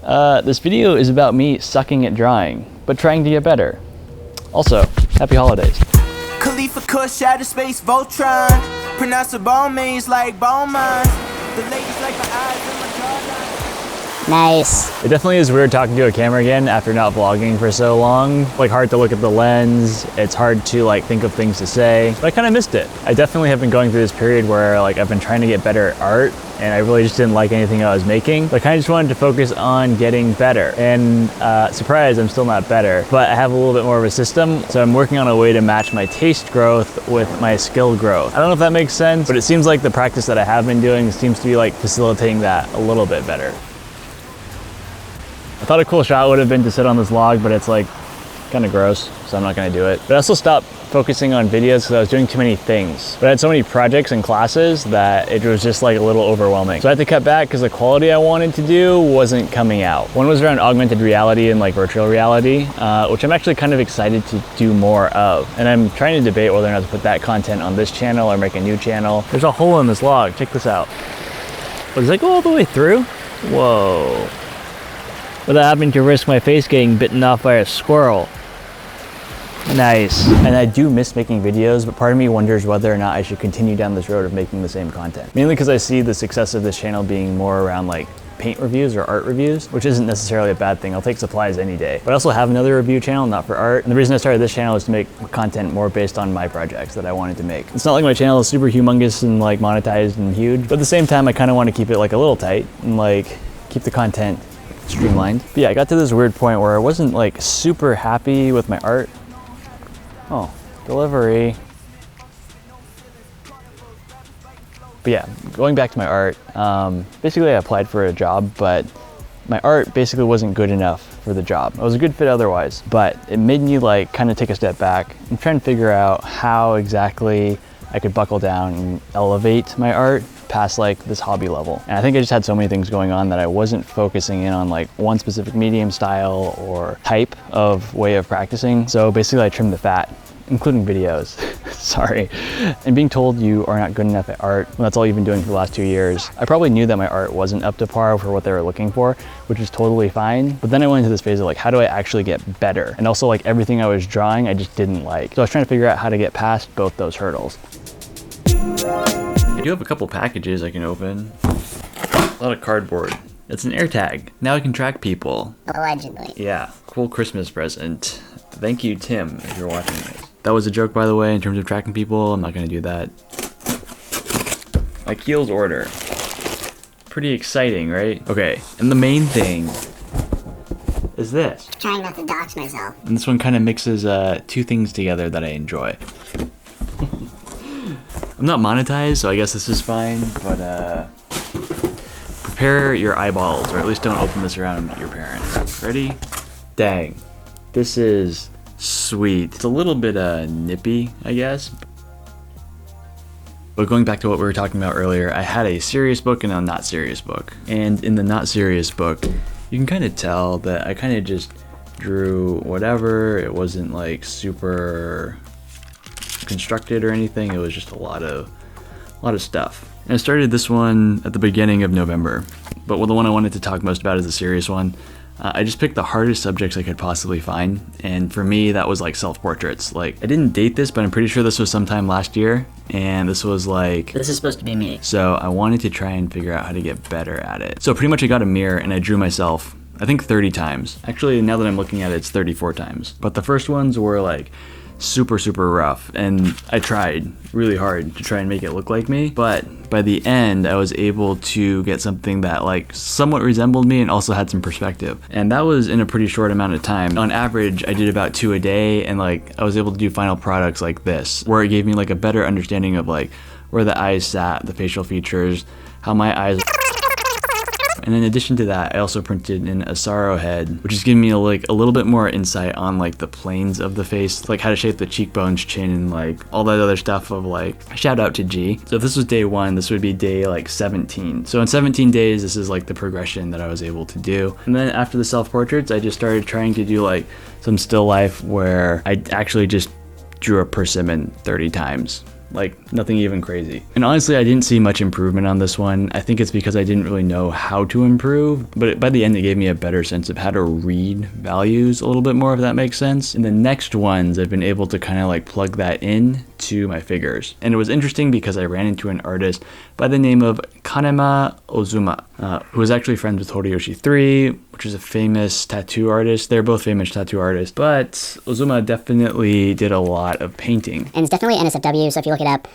This video is about me sucking at drawing, but trying to get better. Also, happy holidays. Khalifa Kush, outer space, Voltron. Pronounceable means like bone mines. The ladies like my eyes and my jawline. Nice. It definitely is weird talking to a camera again after not vlogging for so long. Like, hard to look at the lens. It's hard to like think of things to say, but I kind of missed it. I definitely have been going through this period where like I've been trying to get better at art, and I really just didn't like anything I was making. But I kind of just wanted to focus on getting better. And surprise, I'm still not better, but I have a little bit more of a system. So I'm working on a way to match my taste growth with my skill growth. I don't know if that makes sense, but it seems like the practice that I have been doing seems to be like facilitating that a little bit better. I thought a cool shot would have been to sit on this log, but it's like kind of gross, so I'm not gonna do it. But I also stopped focusing on videos because I was doing too many things. But I had so many projects and classes that it was just like a little overwhelming. So I had to cut back because the quality I wanted to do wasn't coming out. One was around augmented reality and like virtual reality, which I'm actually kind of excited to do more of. And I'm trying to debate whether or not to put that content on this channel or make a new channel. There's a hole in this log, check this out. Oh, does that go all the way through? Whoa. Without having to risk my face getting bitten off by a squirrel. Nice. And I do miss making videos, but part of me wonders whether or not I should continue down this road of making the same content. Mainly because I see the success of this channel being more around like paint reviews or art reviews, which isn't necessarily a bad thing. I'll take supplies any day. But I also have another review channel, not for art. And the reason I started this channel is to make content more based on my projects that I wanted to make. It's not like my channel is super humongous and like monetized and huge, but at the same time, I kind of want to keep it like a little tight and like keep the content streamlined. But yeah, I got to this weird point where I wasn't like super happy with my art. Oh, delivery. But yeah, going back to my art, basically I applied for a job, but my art basically wasn't good enough for the job. I was a good fit otherwise, but it made me like kind of take a step back and try and figure out how exactly I could buckle down and elevate my art past like this hobby level. And I think I just had so many things going on that I wasn't focusing in on like one specific medium, style, or type of way of practicing. So basically I trimmed the fat, including videos. Sorry. And being told you are not good enough at art, when that's all you've been doing for the last 2 years, I probably knew that my art wasn't up to par for what they were looking for, which is totally fine. But then I went into this phase of like, how do I actually get better? And also like everything I was drawing, I just didn't like. So I was trying to figure out how to get past both those hurdles. I do have a couple packages I can open. A lot of cardboard. It's an AirTag. Now I can track people. Allegedly. Yeah, cool Christmas present. Thank you, Tim, if you're watching this. That was a joke, by the way, in terms of tracking people. I'm not gonna do that. My Kiehl's order. Pretty exciting, right? Okay, and the main thing is this. Trying not to dox myself. And this one kind of mixes two things together that I enjoy. I'm not monetized, so I guess this is fine, but prepare your eyeballs, or at least don't open this around your parents. Ready? Dang. This is sweet. It's a little bit nippy, I guess. But going back to what we were talking about earlier, I had a serious book and a not serious book. And in the not serious book, you can kind of tell that I kind of just drew whatever. It wasn't like super constructed or anything. It was just a lot of stuff. And I started this one at the beginning of November, but the one I wanted to talk most about is the serious one. I just picked the hardest subjects I could possibly find, and for me that was like self-portraits. Like, I didn't date this, but I'm pretty sure this was sometime last year, and this was like, This is supposed to be me. so I wanted to try and figure out how to get better at it. So pretty much I got a mirror and I drew myself, I think 30 times. Actually, now that I'm looking at it, it's 34 times. But the first ones were like super rough, and I tried really hard to try and make it look like me, but by the end I was able to get something that like somewhat resembled me and also had some perspective, and that was in a pretty short amount of time. On average I did about 2 a day, and like I was able to do final products like this, where it gave me like a better understanding of like where the eyes sat, the facial features, how my eyes. And in addition to that, I also printed in a Sorrow head, which is giving me a little bit more insight on like the planes of the face, like how to shape the cheekbones, chin, and like all that other stuff of like, shout out to G. So if this was day 1, this would be day like 17. So in 17 days, this is like the progression that I was able to do. And then after the self-portraits, I just started trying to do like some still life where I actually just drew a persimmon 30 times. like nothing even crazy. And honestly, I didn't see much improvement on this one. I think it's because I didn't really know how to improve, but by the end it gave me a better sense of how to read values a little bit more, if that makes sense. In the next ones, I've been able to kind of like plug that in to my figures. And it was interesting because I ran into an artist by the name of Kanema Ozuma, who was actually friends with Horiyoshi 3, which is a famous tattoo artist. They're both famous tattoo artists, but Ozuma definitely did a lot of painting. And it's definitely NSFW, so if you look it up,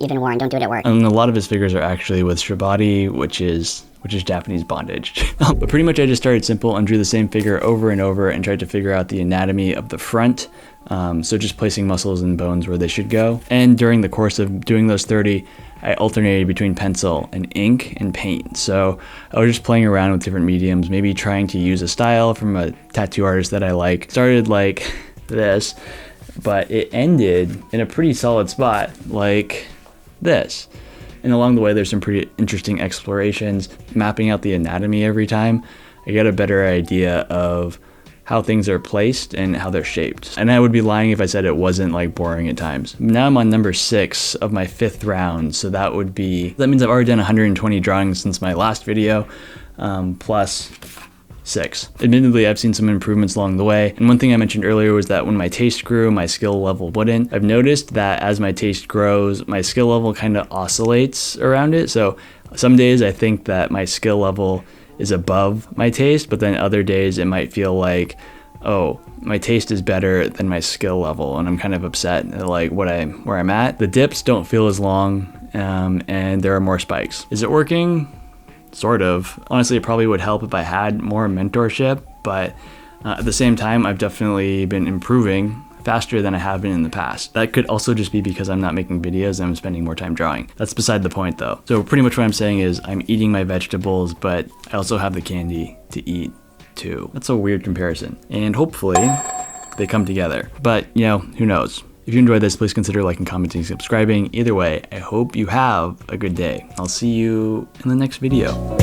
even Warren, don't do it at work. And a lot of his figures are actually with shibari, which is Japanese bondage. But pretty much I just started simple and drew the same figure over and over and tried to figure out the anatomy of the front. So just placing muscles and bones where they should go. And during the course of doing those 30, I alternated between pencil and ink and paint. So I was just playing around with different mediums, maybe trying to use a style from a tattoo artist that I like. Started like this, but it ended in a pretty solid spot like this. And along the way, there's some pretty interesting explorations, mapping out the anatomy every time. I get a better idea of how things are placed and how they're shaped. And I would be lying if I said it wasn't like boring at times. Now I'm on number 6 of my 5th round, so that means I've already done 120 drawings since my last video, plus 6. Admittedly, I've seen some improvements along the way, and one thing I mentioned earlier was that when my taste grew, my skill level wouldn't. I've noticed that as my taste grows, my skill level kind of oscillates around it. So some days I think that my skill level is above my taste, but then other days it might feel like, oh, my taste is better than my skill level, and I'm kind of upset at like where I'm at. The dips don't feel as long, and there are more spikes. Is it working? Sort of. Honestly, it probably would help if I had more mentorship, but at the same time, I've definitely been improving faster than I have been in the past. That could also just be because I'm not making videos and I'm spending more time drawing. That's beside the point though. So pretty much what I'm saying is I'm eating my vegetables, but I also have the candy to eat too. That's a weird comparison. And hopefully they come together. But you know, who knows? If you enjoyed this, please consider liking, commenting, subscribing. Either way, I hope you have a good day. I'll see you in the next video.